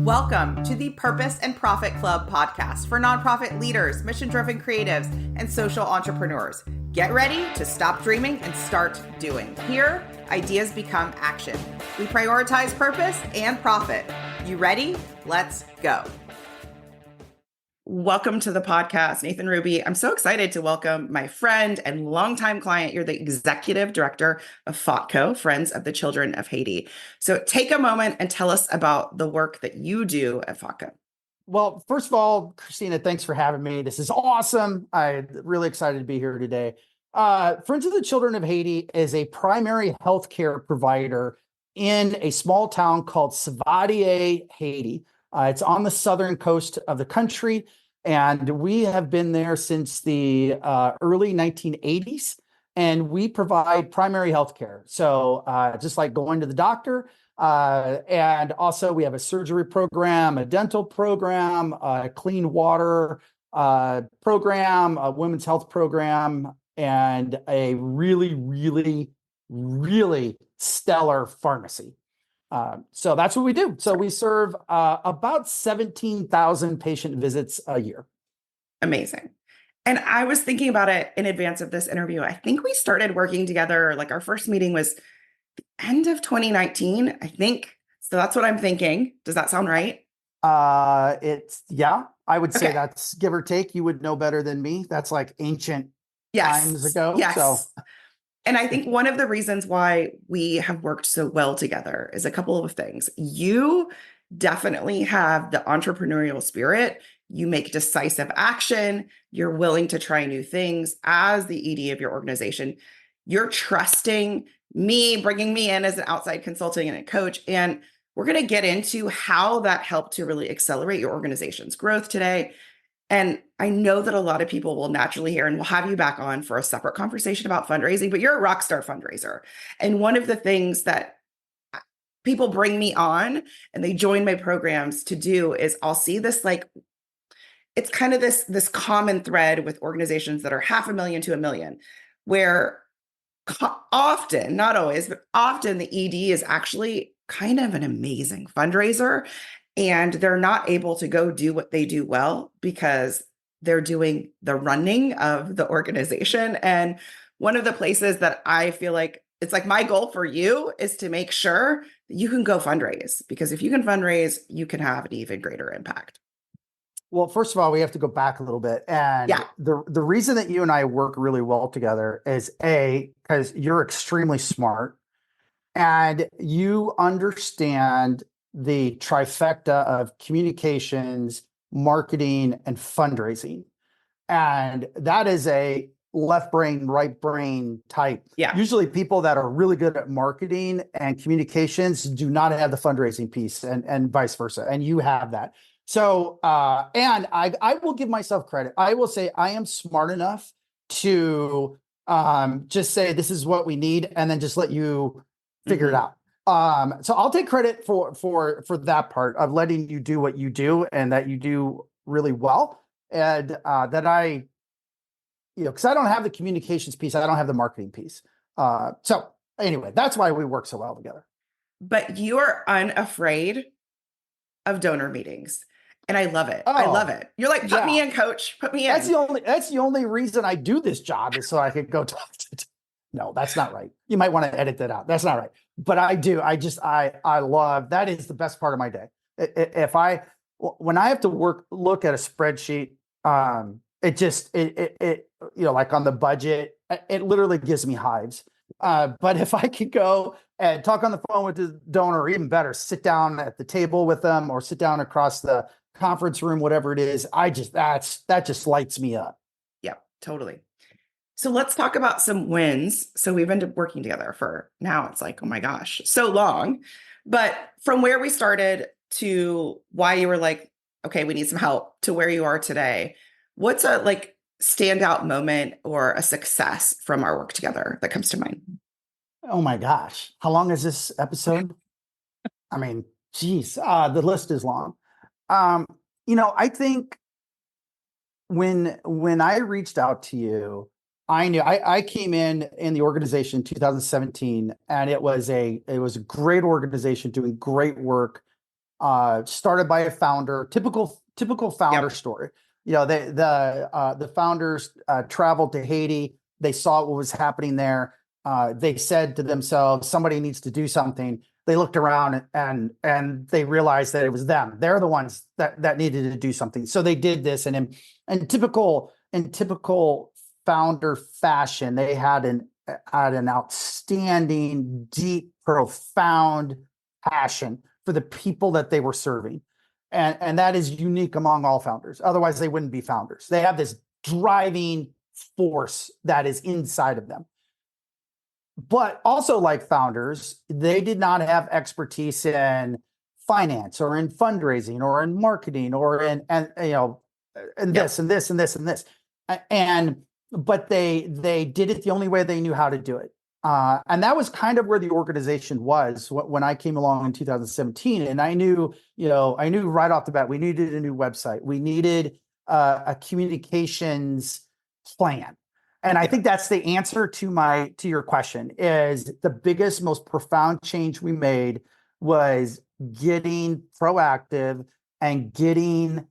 Welcome to the Purpose and Profit Club podcast for nonprofit leaders, mission-driven creatives, and social entrepreneurs. Get ready to stop dreaming and start doing. Here, ideas become action. We prioritize purpose and profit. You ready? Let's go. Welcome to the podcast, Nathan Ruby. I'm so excited to welcome my friend and longtime client. You're the executive director of FOTCOH, Friends of the Children of Haiti. So take a moment and tell us about the work that you do at FOTCOH. Well, first of all, Christina, thanks for having me. This is awesome. I'm really excited to be here today. Friends of the Children of Haiti is a primary healthcare provider in a small town called Savadier, Haiti. It's on the southern coast of the country, and we have been there since the early 1980s, and we provide primary health care. So just like going to the doctor, and also we have a surgery program, a dental program, a clean water program, a women's health program, and a really, really, really stellar pharmacy. So that's what we do. So we serve about 17,000 patient visits a year. Amazing. And I was thinking about it in advance of this interview. I think we started working together, like our first meeting was the end of 2019, I think. So that's what I'm thinking. Does that sound right? Yeah, I would say Okay. that's give or take. You would know better than me. That's like ancient Yes. times ago. Yes. So. And I think one of the reasons why we have worked so well together is a couple of things. You definitely have the entrepreneurial spirit. You make decisive action. You're willing to try new things as the ED of your organization. You're trusting me, bringing me in as an outside consultant and a coach. And we're going to get into how that helped to really accelerate your organization's growth today. And I know that a lot of people will naturally hear, and we'll have you back on for a separate conversation about fundraising, but you're a rock star fundraiser. And one of the things that people bring me on and they join my programs to do is I'll see this, like, it's kind of this common thread with organizations that are $500,000 to $1 million, where often, not always, but often the ED is actually kind of an amazing fundraiser. And they're not able to go do what they do well because they're doing the running of the organization. And one of the places that I feel like it's like my goal for you is to make sure that you can go fundraise, because if you can fundraise, you can have an even greater impact. Well, first of all, we have to go back a little bit. And Yeah. the reason that you and I work really well together is because you're extremely smart and you understand the trifecta of communications, marketing, and fundraising. And that is a left brain, right brain type. Yeah. Usually people that are really good at marketing and communications do not have the fundraising piece and vice versa. And you have that. So, and I will give myself credit. I will say I am smart enough to just say, this is what we need, and then just let you figure it out. So I'll take credit for that part of letting you do what you do and that you do really well. And that I, because I don't have the communications piece, I don't have the marketing piece. So anyway, that's why we work so well together. But you're unafraid of donor meetings. And I love it. I love it. You're like, put me in, coach. Put me in. That's the only reason I do this job is so I could go talk to. No, that's not right. You might want to edit that out. That's not right. But I do. I love, that is the best part of my day. When I have to look at a spreadsheet, like on the budget, it literally gives me hives. But if I could go and talk on the phone with the donor, or even better, sit down at the table with them or sit down across the conference room, whatever it is, that just lights me up. Yeah, totally. So let's talk about some wins. So we've been working together for now, it's like, oh my gosh, so long. But from where we started to why you were like, okay, we need some help, to where you are today, what's a standout moment or a success from our work together that comes to mind? Oh my gosh. How long is this episode? I mean, geez, the list is long. I think when I reached out to you, I knew I came in the organization in 2017, and it was a great organization doing great work. started by a founder, typical founder Yep. story. The founders traveled to Haiti. They saw what was happening there. They said to themselves, somebody needs to do something. They looked around and they realized that it was them. They're the ones that needed to do something. So they did this, and in typical founder fashion, they had an outstanding, deep, profound passion for the people that they were serving. And that is unique among all founders. Otherwise, they wouldn't be founders. They have this driving force that is inside of them. But also, like founders, they did not have expertise in finance or in fundraising or in marketing or in Yep. this and this and this and this. And but they did it the only way they knew how to do it. And that was kind of where the organization was when I came along in 2017. And I knew right off the bat, we needed a new website. We needed a communications plan. And I think that's the answer to your question. Is the biggest, most profound change we made was getting proactive and getting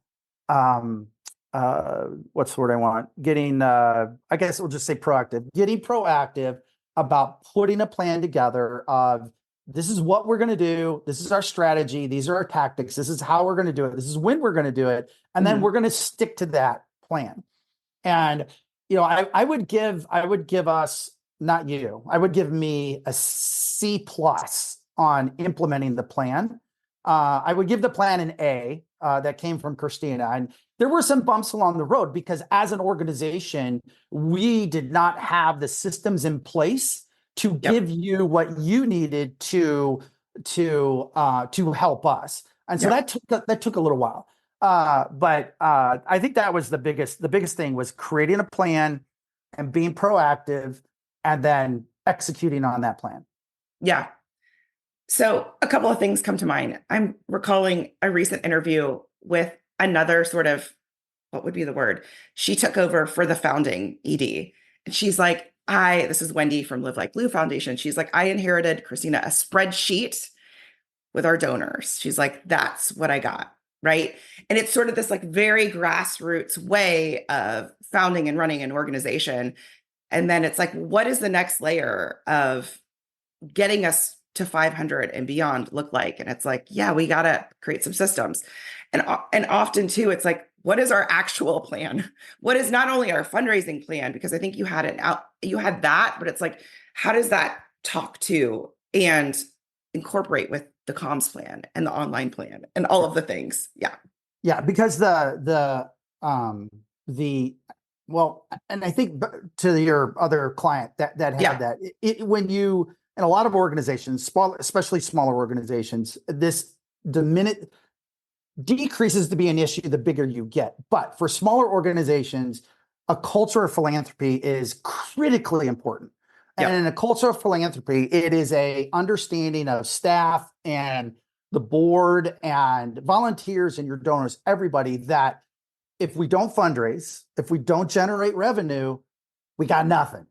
what's the word I want? Getting I guess we'll just say proactive. Getting proactive about putting a plan together of, this is what we're going to do. This is our strategy. These are our tactics. This is how we're going to do it. This is when we're going to do it. And then we're going to stick to that plan. And I would give us, not you, I would give me a C+ on implementing the plan. I would give the plan an A that came from Christina. And there were some bumps along the road because as an organization, we did not have the systems in place to give you what you needed to help us. And so that took a little while. But I think that was the biggest thing, was creating a plan and being proactive and then executing on that plan. Yeah. So a couple of things come to mind. I'm recalling a recent interview with another sort of, what would be the word? She took over for the founding ED. And she's like, this is Wendy from Live Like Blue Foundation. She's like, I inherited, Christina, a spreadsheet with our donors. She's like, that's what I got. Right. And it's sort of this like very grassroots way of founding and running an organization. And then it's like, what is the next layer of getting us to 500 and beyond look like? And it's like, yeah, we got to create some systems. And often too, it's like, what is our actual plan? What is not only our fundraising plan? Because I think you had that, but it's like, how does that talk to and incorporate with the comms plan and the online plan and all of the things? Yeah, because well, and I think to your other client that had that, when you, in a lot of organizations, especially smaller organizations, the minute decreases to be an issue the bigger you get. But for smaller organizations, a culture of philanthropy is critically important. And in a culture of philanthropy, it is a understanding of staff and the board and volunteers and your donors, everybody, that if we don't fundraise, if we don't generate revenue, we got nothing.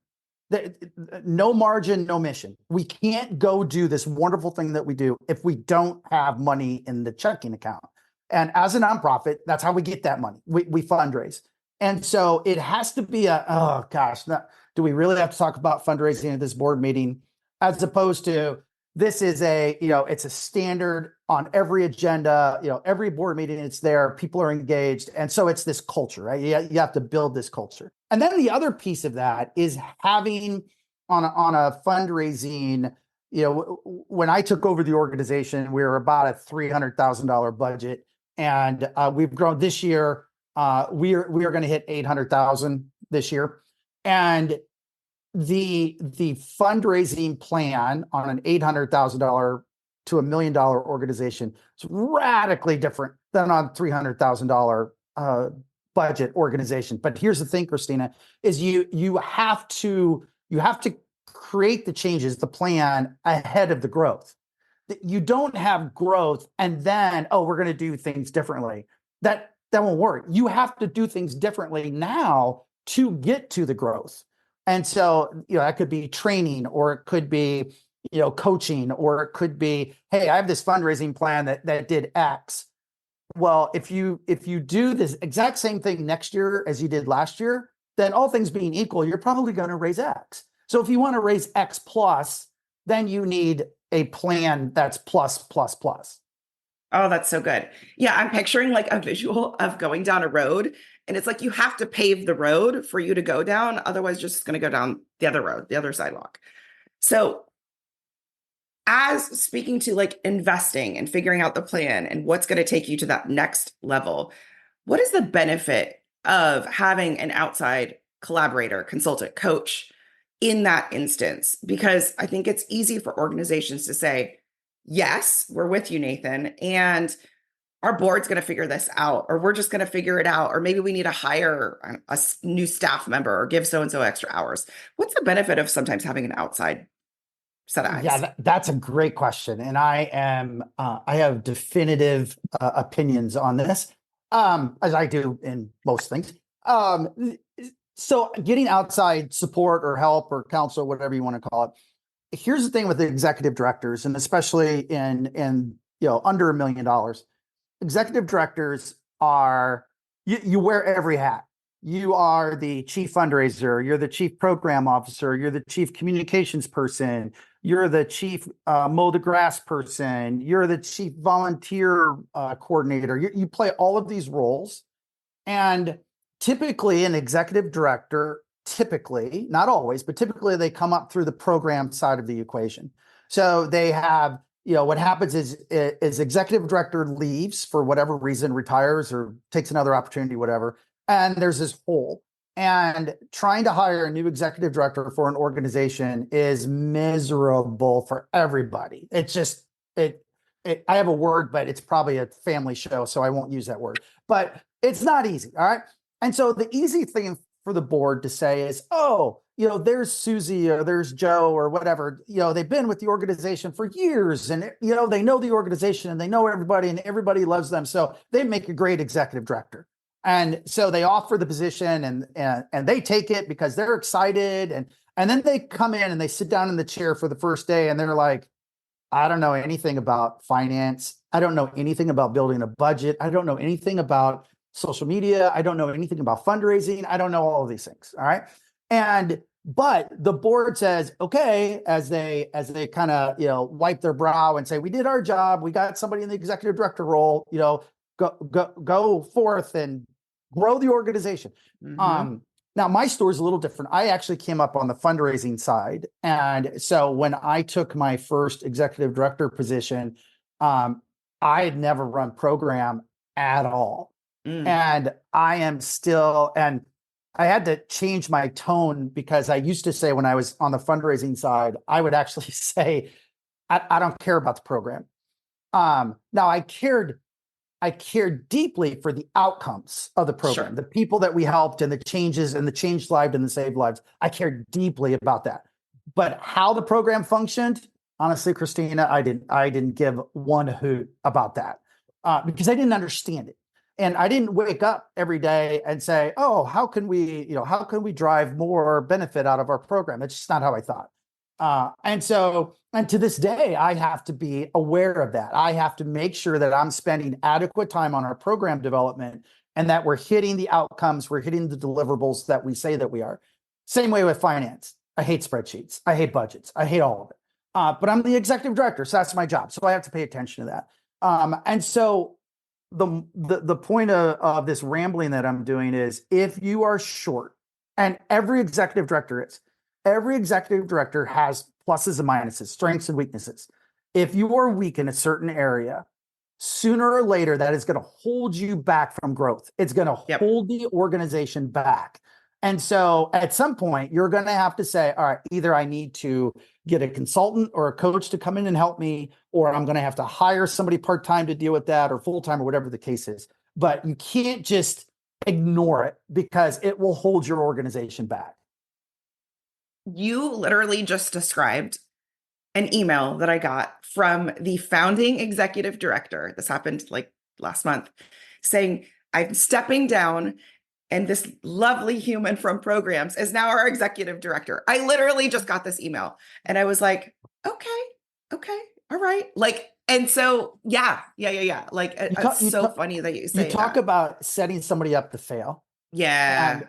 No margin, no mission. We can't go do this wonderful thing that we do if we don't have money in the checking account. And as a nonprofit, that's how we get that money. We fundraise. And so it has to be do we really have to talk about fundraising at this board meeting? As opposed to, this is it's a standard on every agenda, every board meeting, it's there, people are engaged. And so it's this culture, right? You have to build this culture. And then the other piece of that is having on a fundraising, when I took over the organization, we were about a $300,000 budget. And we've grown this year. We are going to hit 800,000 this year. And the fundraising plan on an $800,000 to $1 million organization is radically different than on $300,000 budget organization. But here's the thing, Christina, is you have to create the changes, the plan ahead of the growth. You don't have growth and then, we're going to do things differently. That won't work. You have to do things differently now to get to the growth. And so, that could be training, or it could be, coaching, or it could be, hey, I have this fundraising plan that did X. Well, if you do this exact same thing next year as you did last year, then all things being equal, you're probably going to raise X. So if you want to raise X plus, then you need a plan that's plus plus plus. Oh, that's so good. Yeah, I'm picturing like a visual of going down a road, and it's like you have to pave the road for you to go down. Otherwise, you're just going to go down the other road, the other sidewalk. So, as speaking to like investing and figuring out the plan and what's going to take you to that next level, what is the benefit of having an outside collaborator, consultant, coach in that instance? Because I think it's easy for organizations to say, yes, we're with you, Nathan, and our board's going to figure this out, or we're just going to figure it out, or maybe we need to hire a new staff member or give so and so extra hours. What's the benefit of sometimes having an outside set of Yeah, eyes? that's a great question, and I have definitive opinions on this, as I do in most things. So getting outside support or help or counsel, whatever you want to call it. Here's the thing with the executive directors, and especially in under $1 million, executive directors are, you wear every hat. You are the chief fundraiser, you're the chief program officer, you're the chief communications person, you're the chief mow the grass person, you're the chief volunteer coordinator. You play all of these roles. And typically, an executive director, typically, not always, but typically they come up through the program side of the equation. So they have, what happens is executive director leaves for whatever reason, retires or takes another opportunity, whatever. And there's this hole. And trying to hire a new executive director for an organization is miserable for everybody. It's just, I have a word, but it's probably a family show, so I won't use that word. But it's not easy. All right. And so the easy thing for the board to say is, oh, there's Susie or there's Joe or whatever, they've been with the organization for years, and, they know the organization and they know everybody and everybody loves them. So they make a great executive director. And so they offer the position, and they take it because they're excited. And then they come in and they sit down in the chair for the first day, and they're like, I don't know anything about finance. I don't know anything about building a budget. I don't know anything about social media. I don't know anything about fundraising. I don't know all of these things. All right. But the board says, okay, as they kind of, wipe their brow and say, we did our job. We got somebody in the executive director role, go forth and grow the organization. Mm-hmm. Now, my story is a little different. I actually came up on the fundraising side. And so when I took my first executive director position, I had never run program at all. Mm. And I am still, and I had to change my tone, because I used to say, when I was on the fundraising side, I would actually say, I don't care about the program. Now I cared deeply for the outcomes of the program, Sure. the people that we helped, and the changes, and the changed lives and the saved lives. I cared deeply about that. But how the program functioned, honestly, Christina, I didn't give one hoot about that, because I didn't understand it. And I didn't wake up every day and say, oh, how can we drive more benefit out of our program? It's just not how I thought. And to this day, I have to be aware of that. I have to make sure that I'm spending adequate time on our program development, and that we're hitting the outcomes, we're hitting the deliverables that we say that we are. Same way with finance. I hate spreadsheets. I hate budgets. I hate all of it. But I'm the executive director, so that's my job. So I have to pay attention to that. And so the point of this rambling that I'm doing is, if you are short, and every executive director has pluses and minuses, strengths and weaknesses. If you are weak in a certain area, sooner or later, that is going to hold you back from growth. It's going to Yep. hold the organization back. And so at some point, you're going to have to say, all right, either I need to get a consultant or a coach to come in and help me, or I'm going to have to hire somebody part-time to deal with that, or full-time, or whatever the case is. But you can't just ignore it, because it will hold your organization back. You literally just described an email that I got from the founding executive director. This happened like last month, saying, I'm stepping down, and this lovely human from programs is now our executive director. I literally just got this email, and I was like, Okay. Okay. All right. Like, and so, yeah. Like, You talk, it's so funny that you you say talk that. about setting somebody up to fail. And Yeah.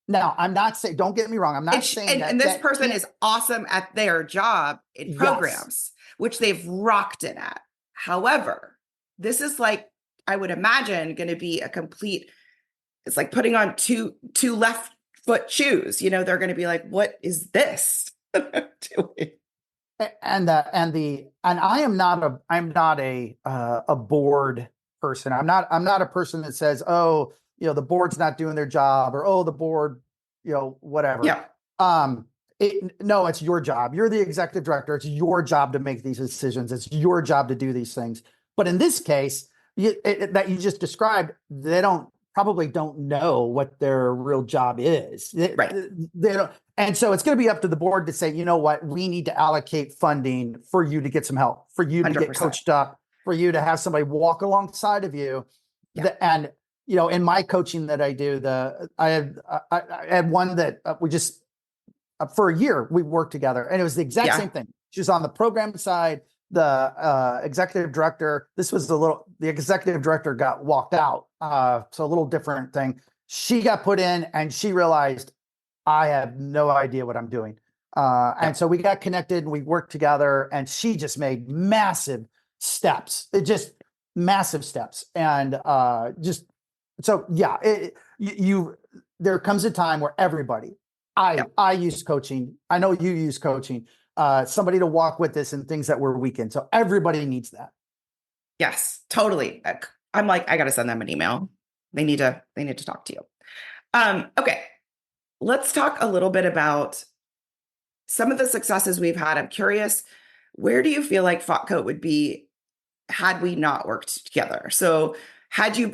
now I'm not saying, don't get me wrong. I'm not It's, saying and that this that person can't, is awesome at their job in yes, programs, which they've rocked it at. However, this is like, I would imagine, going to be a complete, it's like putting on two left foot shoes. They're going to be like, what is this doing? and I'm not a board person. I'm not a person that says, oh, the board's not doing their job, or oh, the board, whatever. Yeah, Um, no, it's your job. You're the executive director. It's your job to make these decisions. It's your job to do these things. But in this case, that you just described, they probably don't know what their real job is. right. They don't, and so it's going to be up to the board to say, you know what, we need to allocate funding for you to get some help, for you to get 100%. coached up, for you to have somebody walk alongside of you. Yeah. And in my coaching that I do, I had one that we just for a year we worked together, and it was the exact Yeah. same thing. She was on the program side. The executive director, the executive director got walked out. So a little different thing. She got put in, and she realized, I have no idea what I'm doing. And Yep. so we got connected and we worked together, and she just made massive steps. It just massive steps. And just so, yeah, there comes a time where everybody, Yep. I use coaching. I know you use coaching, somebody to walk with us and things that we're weak in. So everybody needs that. Yes, totally. I'm like, I got to send them an email. They need to talk to you. Okay. Let's talk a little bit about some of the successes we've had. I'm curious, where do you feel like FOTCOH would be had we not worked together? So had you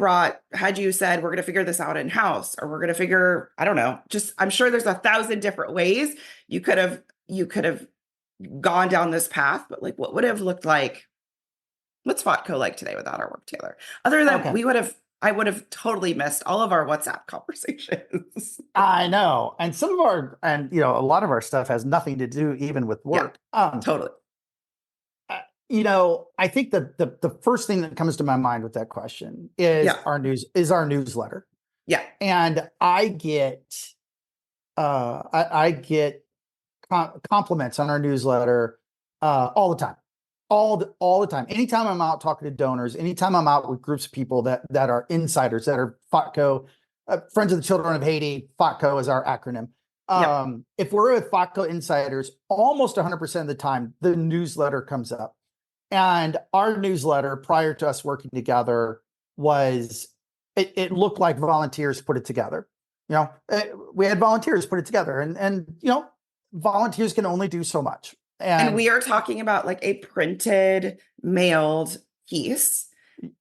said, we're going to figure this out in house, or we're going to figure, I don't know, just, I'm sure there's 1,000 different ways you could have gone down this path, but like, what would have looked like? What's FOTCOH like today without our work together? Other than Okay. I would have totally missed all of our WhatsApp conversations. I know. And a lot of our stuff has nothing to do even with Yeah, work. totally. I think the first thing that comes to my mind with that question is Yeah, our newsletter. yeah, And I get compliments on our newsletter all the time. All the time. Anytime I'm out talking to donors, anytime I'm out with groups of people that are insiders, that are FOTCOH, Friends of the Children of Haiti. FOTCOH is our acronym. yep. If we're with FOTCOH insiders, almost 100% of the time, the newsletter comes up. And our newsletter, prior to us working together, it looked like volunteers put it together. We had volunteers put it together, and volunteers can only do so much. And And we are talking about like a printed, mailed piece.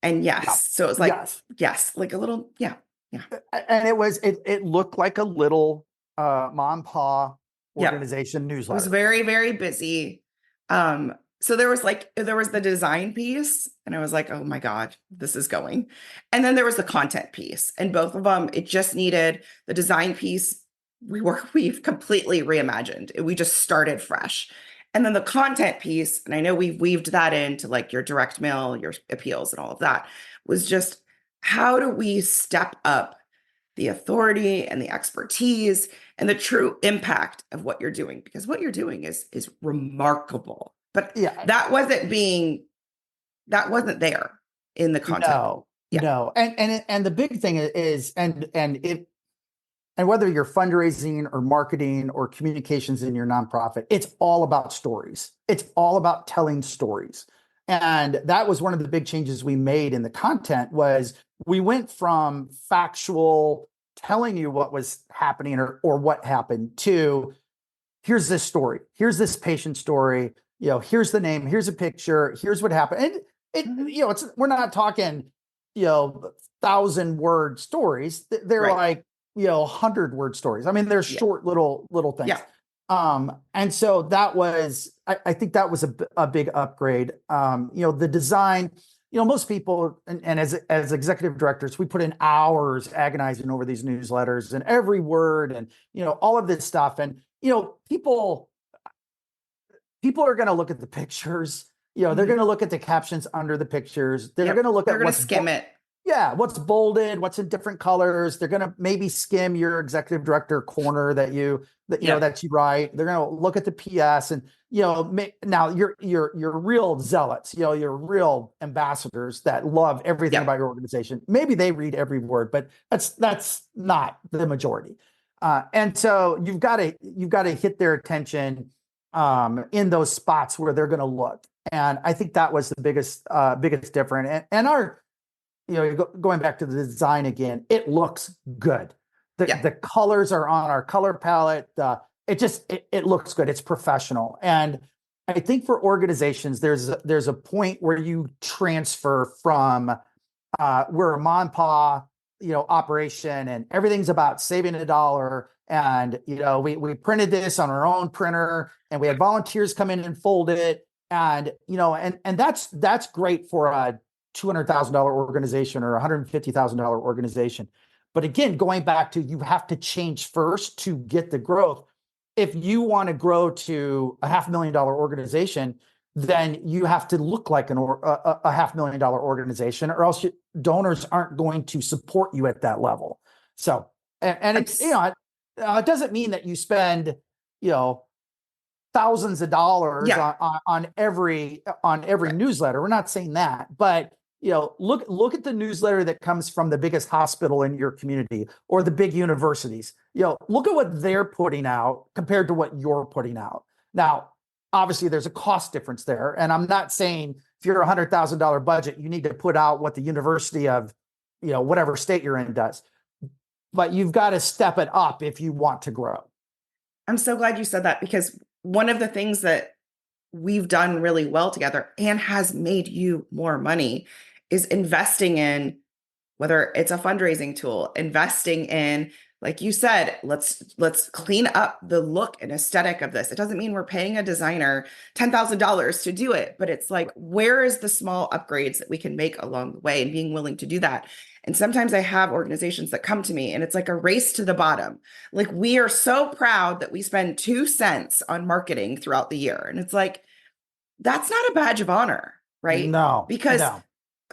And yeah, yes, so it was like, yes, yes, like a little, yeah, yeah, and it looked like a little mom and pa yeah. organization It was newsletter. very, very busy. So there was the design piece, and I was like, oh my God, this is going. And then there was the content piece, and both of them, it just needed the design piece. We've completely reimagined. We just started fresh. And then the content piece, and I know we've weaved that into like your direct mail, your appeals, and all of that, was just how do we step up the authority and the expertise and the true impact of what you're doing, because what you're doing is remarkable, but Yeah, that wasn't there in the content. no, Yeah, no, and the big thing is, and whether you're fundraising or marketing or communications in your nonprofit, it's all about stories. It's all about telling stories. And that was one of the big changes we made in the content. Was we went from factual telling you what was happening, or what happened, to here's this story. Here's this patient story. Here's the name. Here's a picture. Here's what happened. And Mhm. we're not talking, 1,000-word stories. They're Right. like, 100-word stories. I mean, they're Yeah. short little things. Yeah. And so I think that was a big upgrade. The design, most people, and as executive directors, we put in hours agonizing over these newsletters and every word, and, all of this stuff. And, people people are going to look at the pictures. They're going to look at the captions under the pictures. They're going to look They're at going to skim it. Yeah, what's bolded, what's in different colors. They're going to maybe skim your executive director corner that you write. They're going to look at the PS, and now you're real zealots. You're real ambassadors that love everything about your organization. Maybe they read every word, but that's not the majority. And so you've got to hit their attention in those spots where they're going to look. And I think that was the biggest difference. And our going back to the design again, it looks good. The colors are on our color palette. It looks good. It's professional. And I think for organizations, there's a point where you transfer from we're a mom and pa, operation, and everything's about saving $1. And we printed this on our own printer, and we had volunteers come in and fold it. And and that's great for a $200,000 organization or $150,000 organization. But again, going back to, you have to change first to get the growth. If you want to grow to a $500,000 organization, then you have to look like a $500,000 organization, or else donors aren't going to support you at that level. So, and it's, it doesn't mean that you spend, thousands of dollars on every newsletter. We're not saying that, but look at the newsletter that comes from the biggest hospital in your community or the big universities. Look at what they're putting out compared to what you're putting out. Now, obviously there's a cost difference there. And I'm not saying if you're $100,000 budget, you need to put out what the university of, whatever state you're in does, but you've got to step it up if you want to grow. I'm so glad you said that, because one of the things that we've done really well together and has made you more money is investing in, whether it's a fundraising tool, investing in, like you said, let's clean up the look and aesthetic of this. It doesn't mean we're paying a designer $10,000 to do it, but it's like, where is the small upgrades that we can make along the way, and being willing to do that. And sometimes I have organizations that come to me and it's like a race to the bottom. Like, we are so proud that we spend 2 cents on marketing throughout the year. And it's like, that's not a badge of honor, right? No, because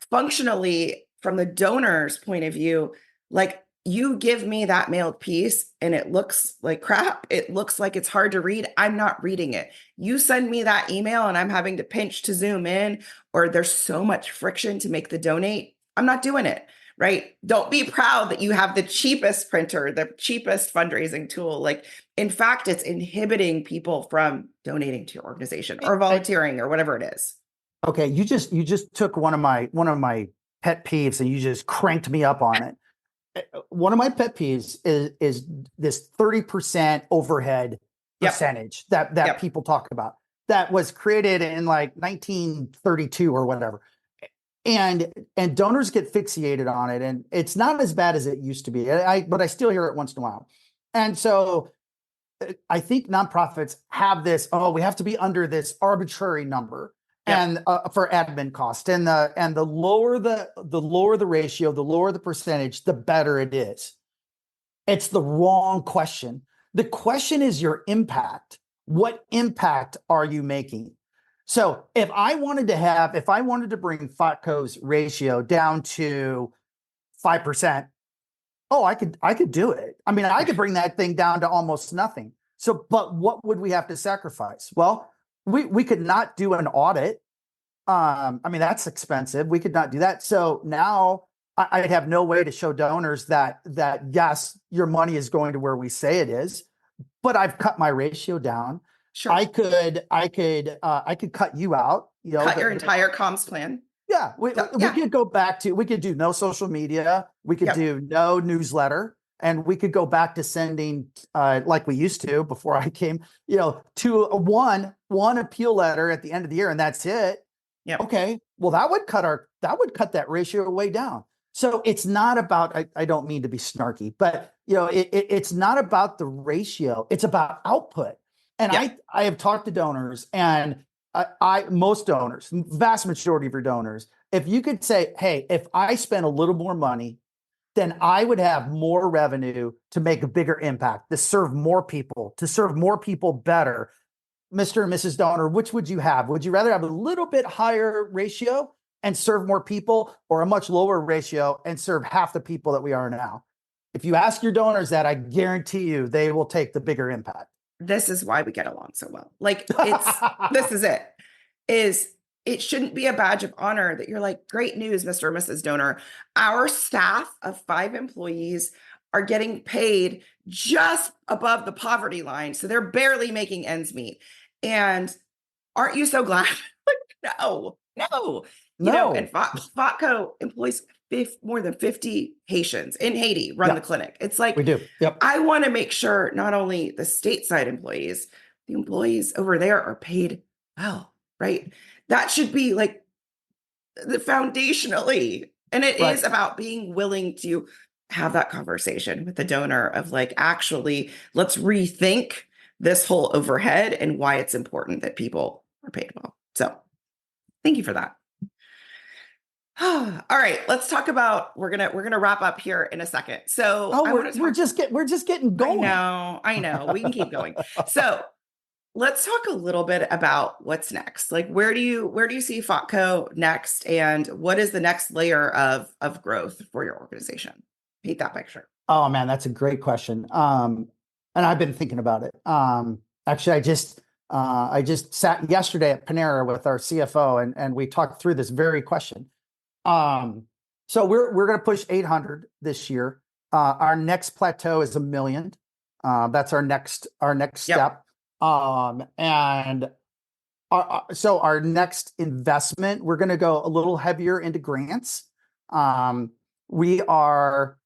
functionally, from the donor's point of view, like, you give me that mailed piece and it looks like crap. It looks like it's hard to read. I'm not reading it. You send me that email and I'm having to pinch to zoom in, or there's so much friction to make the donate. I'm not doing it, right? Don't be proud that you have the cheapest printer, the cheapest fundraising tool. Like, in fact, it's inhibiting people from donating to your organization or volunteering or whatever it is. Okay, you just took one of my pet peeves and you just cranked me up on it. One of my pet peeves is this 30% overhead percentage that people talk about, that was created in like 1932 or whatever. And donors get fixated on it, and it's not as bad as it used to be. But I still hear it once in a while. And so I think nonprofits have this, we have to be under this arbitrary number. And for admin cost, and the lower the ratio, the lower the percentage, the better it is. It's the wrong question. The question is your impact. What impact are you making? So if I wanted to bring FOTCOH's ratio down to 5%, I could do it. I mean, I could bring that thing down to almost nothing. So, but what would we have to sacrifice? Well, we could not do an audit. I mean, that's expensive. We could not do that. So now I'd have no way to show donors that yes, your money is going to where we say it is, but I've cut my ratio down. Sure. I could cut you out. Cut your entire comms plan. Yeah. We could go back to, we could do no social media. We could do no newsletter. And we could go back to sending, like we used to before I came, to one appeal letter at the end of the year, and that's it. Yeah. Okay. Well, that would cut that ratio way down. So it's not about, I don't mean to be snarky, but it's not about the ratio. It's about output. And I have talked to donors, and most donors, vast majority of your donors, if you could say, hey, if I spend a little more money, then I would have more revenue to make a bigger impact, to serve more people better. Mr. and Mrs. Donor, which would you have? Would you rather have a little bit higher ratio and serve more people, or a much lower ratio and serve half the people that we are now? If you ask your donors that, I guarantee you they will take the bigger impact. This is why we get along so well. Like this is it. It shouldn't be a badge of honor that you're like, great news, Mr. and Mrs. Donor. Our staff of 5 employees are getting paid just above the poverty line. So they're barely making ends meet. And aren't you so glad? Like, no. And FOTCOH employs more than 50 Haitians in Haiti run the clinic. It's like, we do. Yep. I want to make sure not only the stateside employees, the employees over there are paid well, right? That should be like the foundationally. And it is about being willing to have that conversation with the donor of like, actually, let's rethink this whole overhead and why it's important that people are paid well. So thank you for that. All right, let's talk about, we're gonna wrap up here in a second. So we're just getting going. I know. We can keep going. So let's talk a little bit about what's next. Like, where do you see FOTCOH next, and what is the next layer of growth for your organization? Paint that picture. Oh man, that's a great question. And I've been thinking about it. Actually, I just sat yesterday at Panera with our CFO, and we talked through this very question. So we're going to push 800 this year. Our next plateau is 1 million. That's our next step. And so our next investment, we're going to go a little heavier into grants. We are,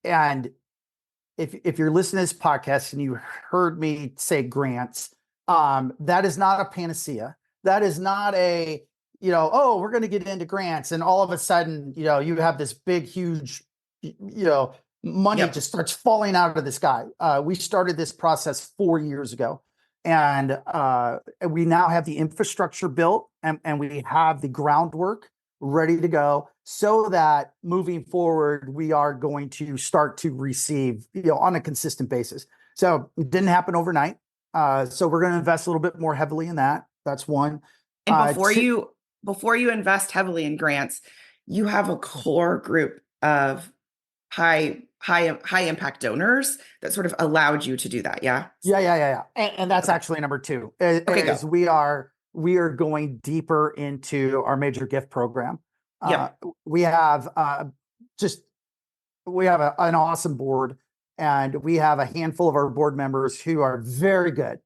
and if you're listening to this podcast and you heard me say grants, that is not a panacea. That is not a, we're going to get into grants, and all of a sudden, you have this big, huge, money just starts falling out of the sky. We started this process 4 years ago, and we now have the infrastructure built, and we have the groundwork ready to go, so that moving forward, we are going to start to receive, on a consistent basis. So it didn't happen overnight. So we're going to invest a little bit more heavily in that. That's one. And before you invest heavily in grants, you have a core group of high impact donors that sort of allowed you to do that. Yeah. Yeah. And that's actually number 2. We are going deeper into our major gift program. We have an awesome board, and we have a handful of our board members who are very good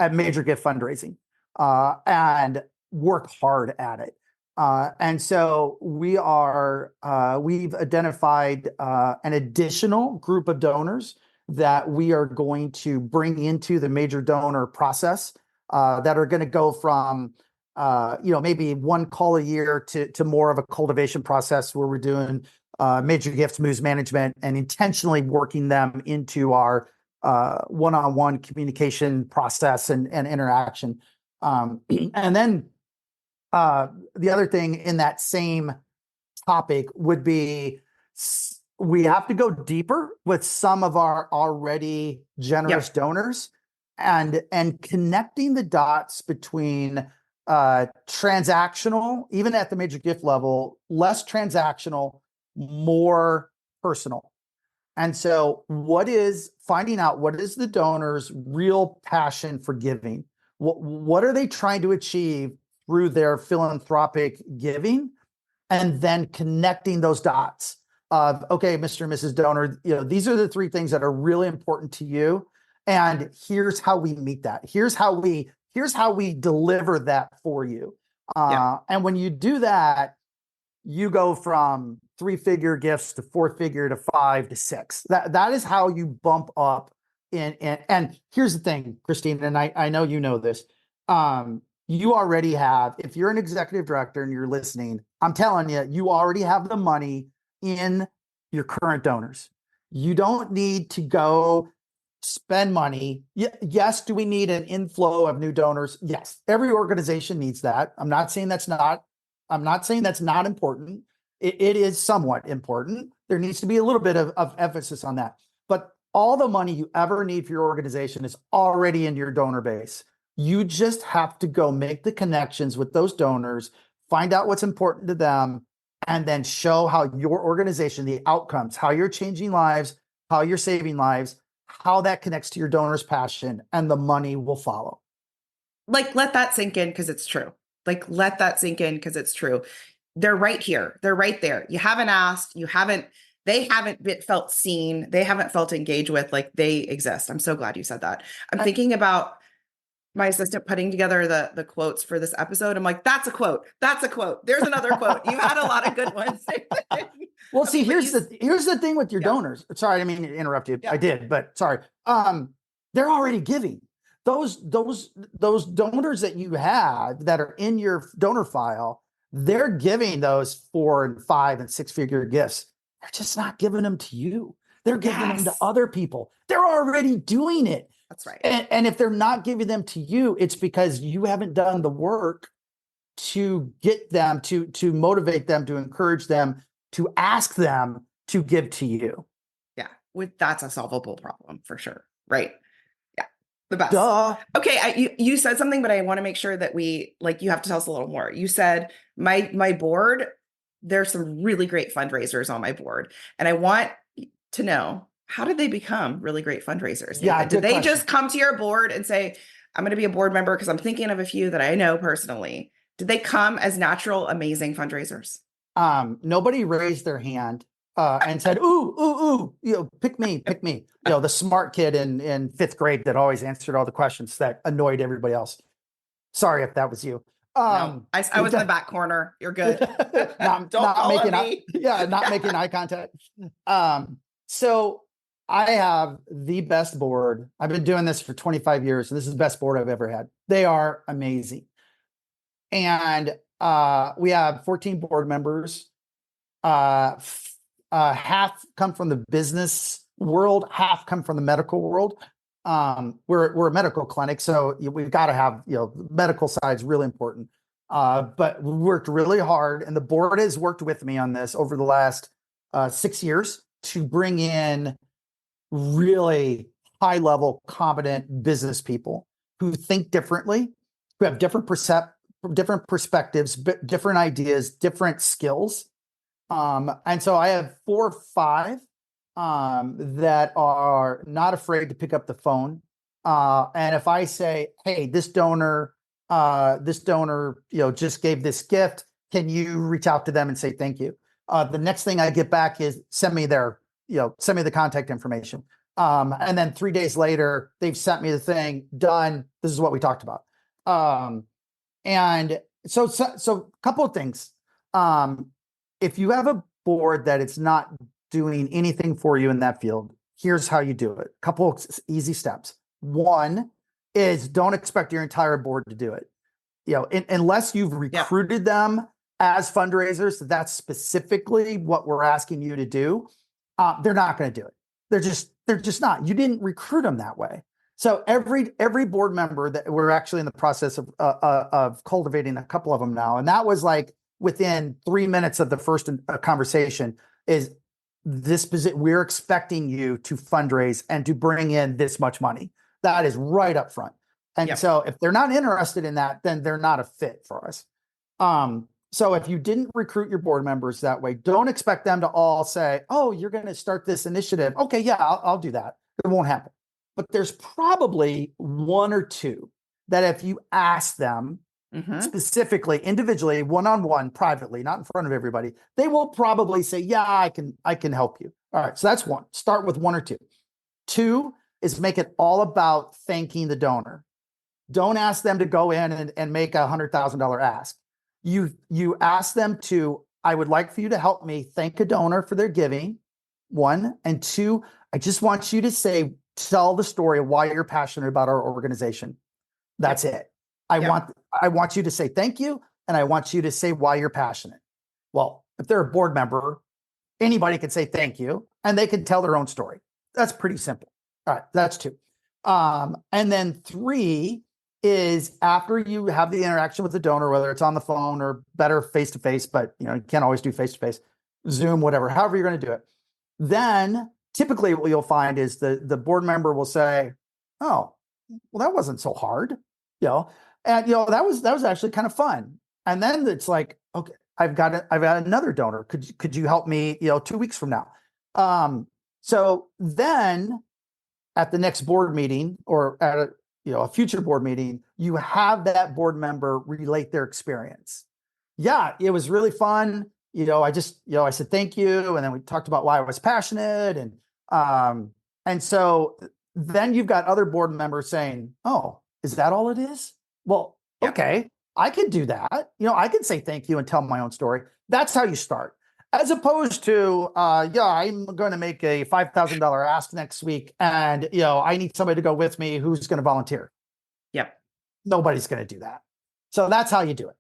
at major gift fundraising, and work hard at it. And so we've identified an additional group of donors that we are going to bring into the major donor process, that are going to go from, maybe one call a year to more of a cultivation process where we're doing major gifts moves management and intentionally working them into our one-on-one communication process and interaction. And then the other thing in that same topic would be, we have to go deeper with some of our already generous donors, and connecting the dots between transactional, even at the major gift level, less transactional, more personal. And so finding out what is the donor's real passion for giving? What are they trying to achieve through their philanthropic giving? And then connecting those dots of, okay, Mr. and Mrs. Donor, these are the 3 things that are really important to you. And here's how we meet that. Here's how we deliver that for you. And when you do that, you go from 3-figure gifts to 4-figure to 5 to 6. That is how you bump up and here's the thing, Christine, and I know you know this. You already have, if you're an executive director and you're listening, I'm telling you, you already have the money in your current donors. You don't need to go spend money. Yes, do we need an inflow of new donors? Yes, every organization needs that. I'm not saying that's not important. It is somewhat important. There needs to be a little bit of emphasis on that. But all the money you ever need for your organization is already in your donor base. You just have to go make the connections with those donors, find out what's important to them, and then show how your organization, the outcomes, how you're changing lives, how you're saving lives, how that connects to your donor's passion, and the money will follow. Like, let that sink in because it's true. Like, let that sink in because it's true. They're right here. They're right there. You haven't asked. They haven't felt seen. They haven't felt engaged with. Like, they exist. I'm so glad you said that. I'm thinking about my assistant putting together the quotes for this episode. I'm like, that's a quote. That's a quote. There's another quote. You had a lot of good ones. Well, Okay, see, but here's the thing with your Yeah. donors. Sorry, I didn't mean to interrupt you. Yeah. I did, but sorry. They're already giving. Those donors that you have that are in your donor file, they're giving those 4 and 5 and 6-figure gifts. They're just not giving them to you. They're giving them to Yes. other people. They're already doing it. That's right. And if they're not giving them to you, it's because you haven't done the work to get them to motivate them, to encourage them, to ask them to give to you. Yeah. That's a solvable problem for sure. Right. Yeah. The best. Duh. Okay. You said something, but I want to make sure that you have to tell us a little more. You said my board, there's some really great fundraisers on my board. And I want to know, how did they become really great fundraisers? Yeah, Nathan? Did good they question. just come to your board and say, I'm going to be a board member because I'm thinking of a few that I know personally? Did they come as natural, amazing fundraisers? Nobody raised their hand and said, ooh, pick me. The smart kid in 5th grade that always answered all the questions that annoyed everybody else. Sorry if that was you. No, I was in the back corner. You're good. not making eye contact. So I have the best board. I've been doing this for 25 years, and this is the best board I've ever had. They are amazing. And we have 14 board members. Half come from the business world, half come from the medical world. We're a medical clinic, so we've got to have, the medical side is really important. But we worked really hard, and the board has worked with me on this over the last 6 years to bring in really high level, competent business people who think differently, who have different perspectives, different ideas, different skills. And so I have 4 or 5 that are not afraid to pick up the phone. And if I say, hey, this donor, just gave this gift, can you reach out to them and say thank you? The next thing I get back is send me the contact information. And then 3 days later, they've sent me the thing, done. This is what we talked about. And so a couple of things. If you have a board that it's not doing anything for you in that field, here's how you do it. A couple of easy steps. One is, don't expect your entire board to do it. Unless you've recruited them as fundraisers, that's specifically what we're asking you to do. They're not going to do it. They're just not. You didn't recruit them that way. So every board member that we're actually in the process of cultivating a couple of them now, and that was like within 3 minutes of the first conversation, is this position. We're expecting you to fundraise and to bring in this much money. That is right up front. And so if they're not interested in that, then they're not a fit for us. So if you didn't recruit your board members that way, don't expect them to all say, oh, you're going to start this initiative. Okay, yeah, I'll do that. It won't happen. But there's probably 1 or 2 that if you ask them specifically, individually, one-on-one, privately, not in front of everybody, they will probably say, yeah, I can help you. All right, so that's 1. Start with 1 or 2. 2 is make it all about thanking the donor. Don't ask them to go in and make a $100,000 ask. You ask them to, I would like for you to help me thank a donor for their giving, 1. And 2, I just want you to tell the story of why you're passionate about our organization. That's it. I want you to say thank you, and I want you to say why you're passionate. Well, if they're a board member, anybody can say thank you, and they can tell their own story. That's pretty simple. All right, that's 2. And then 3 is, after you have the interaction with the donor, whether it's on the phone or better face-to-face, but you can't always do face-to-face, Zoom, whatever, however you're going to do it. Then typically what you'll find is the board member will say, oh, well, that wasn't so hard, and that was actually kind of fun. And then it's like, okay, I've got another donor. Could you help me, 2 weeks from now? So then at the next board meeting or at a future board meeting, you have that board member relate their experience. Yeah, it was really fun. I said thank you, and then we talked about why I was passionate, and so then you've got other board members saying, "Oh, is that all it is?" Well, Yep. okay, I could do that. I can say thank you and tell my own story. That's how you start, as opposed to, I'm going to make a $5,000 ask next week, and I need somebody to go with me who's going to volunteer. Yep. Nobody's going to do that. So that's how you do it.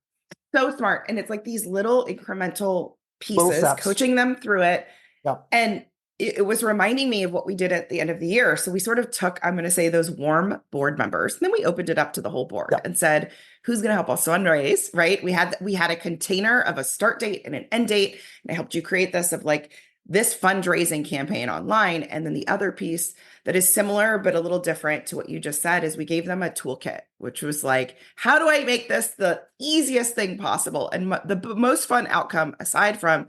So smart. And it's like these little incremental Little pieces, steps. coaching them through it. Yep. And it was reminding me of what we did at the end of the year. So we sort of took, I'm going to say, those warm board members, and then we opened it up to the whole board and said, who's going to help us fundraise, right? We had a container of a start date and an end date. And I helped you create this of like this fundraising campaign online. And then the other piece that is similar, but a little different to what you just said, is we gave them a toolkit, which was like, how do I make this the easiest thing possible? And the most fun outcome, aside from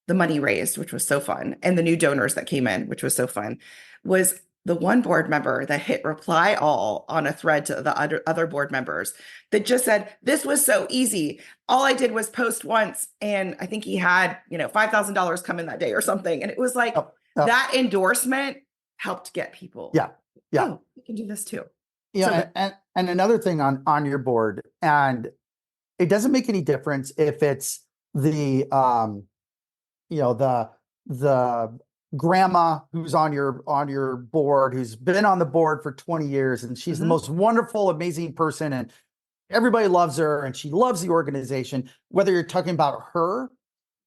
the money raised, which was so fun, and the new donors that came in, which was so fun, was the one board member that hit reply all on a thread to the other board members that just said, this was so easy. All I did was post once, and I think he had, $5,000 come in that day or something. And it was like that endorsement helped get people. Yeah. Oh, we can do this too. Yeah. So, and another thing on your board, and it doesn't make any difference if it's the the grandma who's on your board, who's been on the board for 20 years, and she's the most wonderful, amazing person, and everybody loves her, and she loves the organization. Whether you're talking about her,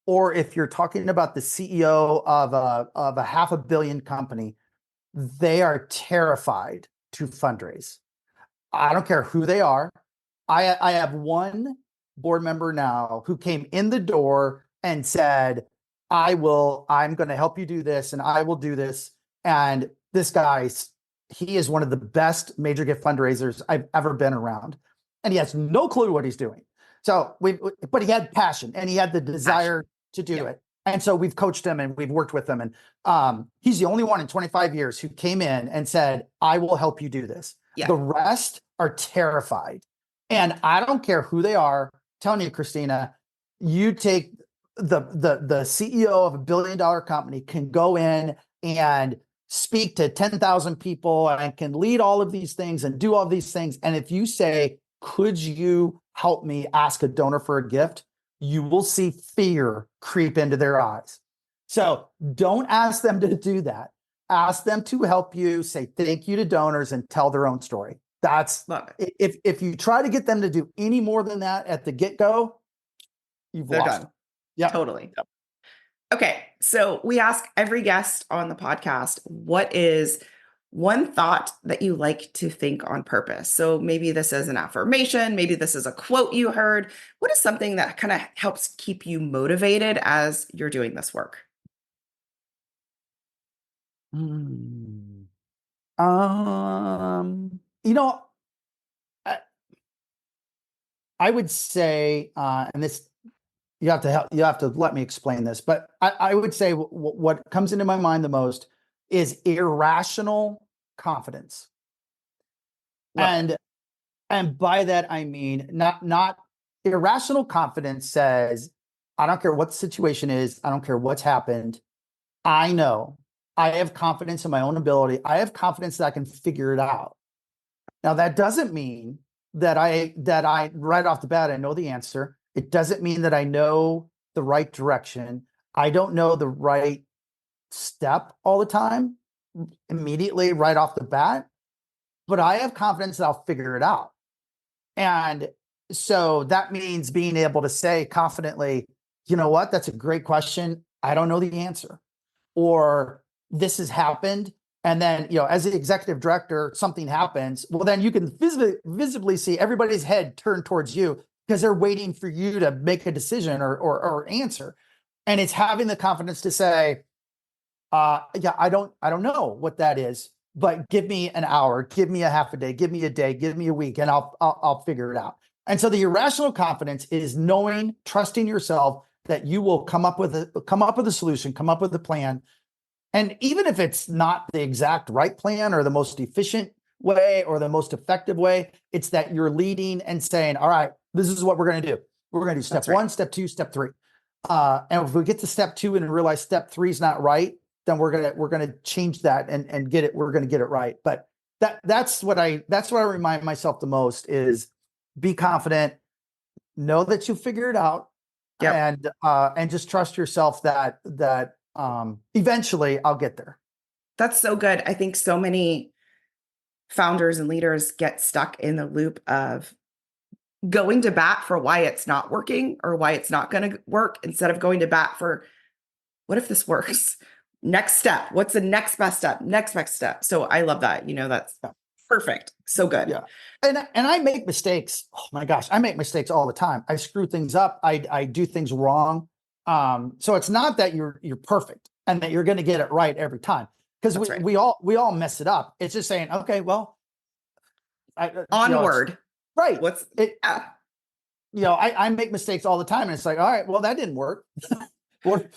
or if you're talking about the CEO of a $500 million company, they are terrified to fundraise. I don't care who they are. I have one board member now who came in the door and said, I'm going to help you do this, and I will do this. And this guy, he is one of the best major gift fundraisers I've ever been around. And he has no clue what he's doing. So but he had passion, and he had the desire to do it. And so we've coached him, and we've worked with him. And he's the only one in 25 years who came in and said, I will help you do this. Yeah. The rest are terrified. And I don't care who they are. I'm telling you, Christina, you take the CEO of $1 billion company can go in and speak to 10,000 people and can lead all of these things and do all of these things. And if you say, could you help me ask a donor for a gift? You will see fear creep into their eyes. So don't ask them to do that. Ask them to help you say thank you to donors and tell their own story. That's if you try to get them to do any more than that at the get-go, they're lost. Done. Yeah, totally. Yep. Okay. So we ask every guest on the podcast, what is one thought that you like to think on purpose? So maybe this is an affirmation, maybe this is a quote you heard. What is something that kind of helps keep you motivated as you're doing this work? I would say, and this, you have to let me explain this, but I would say what comes into my mind the most is irrational confidence. Well, and by that, I mean, not irrational confidence says, I don't care what the situation is. I don't care what's happened. I know I have confidence in my own ability. I have confidence that I can figure it out. Now, that doesn't mean that I right off the bat, I know the answer. It doesn't mean that I know the right direction. I don't know the right step all the time, immediately right off the bat, but I have confidence that I'll figure it out. And so that means being able to say confidently, you know what, that's a great question. I don't know the answer. Or this has happened. And then, as the executive director, something happens. Well, then you can visibly see everybody's head turned towards you because they're waiting for you to make a decision or answer. And it's having the confidence to say, Yeah, I don't know what that is, but give me an hour, give me a half a day, give me a day, give me a week, and I'll figure it out. And so the irrational confidence is knowing, trusting yourself that you will come up with a solution, come up with a plan. And even if it's not the exact right plan or the most efficient way or the most effective way, it's that you're leading and saying, all right, this is what we're going to do. We're going to do step That's right. one, step two, step three. And if we get to step two and realize step three is not right, then we're gonna change that and get it. We're gonna get it right. But that's what I remind myself the most is be confident, know that you figure it out, Yep. and just trust yourself that eventually I'll get there. That's so good. I think so many founders and leaders get stuck in the loop of going to bat for why it's not working or why it's not going to work instead of going to bat for what if this works? Next step. What's the next best step? Next best step. So I love that. That's perfect. So good. Yeah. And I make mistakes. Oh my gosh, I make mistakes all the time. I screw things up. I do things wrong. So it's not that you're perfect and that you're going to get it right every time, because we all mess it up. It's just saying, okay, well, onward. Right. What's it? I make mistakes all the time, and it's like, all right, well, that didn't work.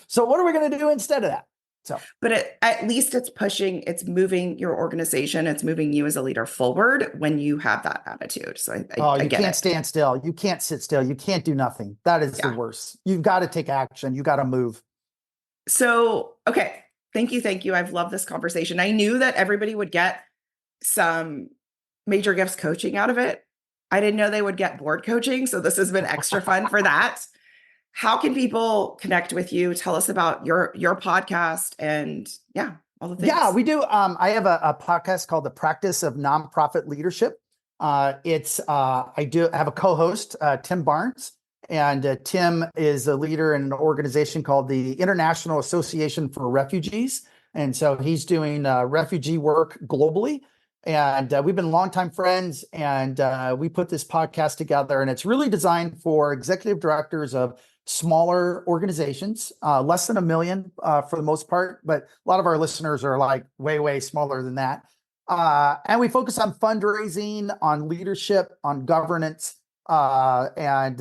So what are we going to do instead of that? So, but at least it's pushing, it's moving your organization, it's moving you as a leader forward when you have that attitude. So you can't stand still. You can't sit still. You can't do nothing. That is the worst. You've got to take action. You got to move. So, okay. Thank you. Thank you. I've loved this conversation. I knew that everybody would get some major gifts coaching out of it. I didn't know they would get board coaching. So this has been extra fun for that. How can people connect with you? Tell us about your podcast and all the things. Yeah, we do. I have a podcast called The Practice of Nonprofit Leadership. I do have a co-host, Tim Barnes, and Tim is a leader in an organization called the International Association for Refugees. And so he's doing refugee work globally. And we've been longtime friends, and we put this podcast together, and it's really designed for executive directors of smaller organizations, less than 1 million for the most part, but a lot of our listeners are like way, way smaller than that. And we focus on fundraising, on leadership, on governance. And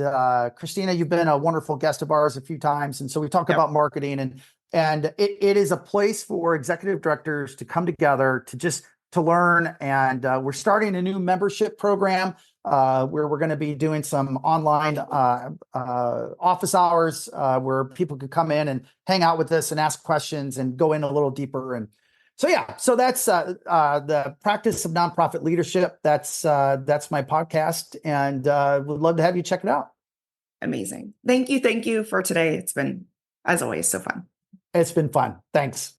Christina, you've been a wonderful guest of ours a few times. And so we talk about marketing, and it is a place for executive directors to come together to learn. And we're starting a new membership program where we're going to be doing some online office hours where people could come in and hang out with us and ask questions and go in a little deeper. And so that's the Practice of Nonprofit Leadership. That's my podcast, and would love to have you check it out. Amazing. Thank you for today. It's been, as always, so fun. It's been fun. Thanks.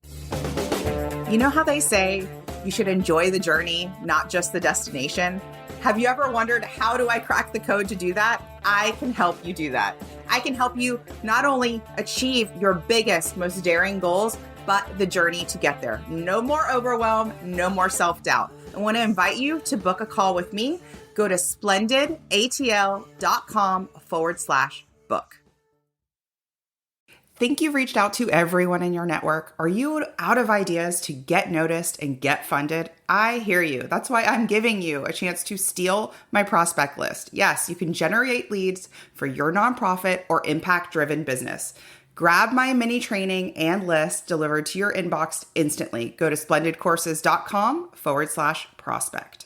You know how they say you should enjoy the journey, not just the destination? Have you ever wondered, how do I crack the code to do that? I can help you do that. I can help you not only achieve your biggest, most daring goals, but the journey to get there. No more overwhelm, no more self-doubt. I want to invite you to book a call with me. Go to splendidatl.com/book. Think you've reached out to everyone in your network? Are you out of ideas to get noticed and get funded? I hear you. That's why I'm giving you a chance to steal my prospect list. Yes, you can generate leads for your nonprofit or impact-driven business. Grab my mini training and list delivered to your inbox instantly. Go to splendidcourses.com/prospect.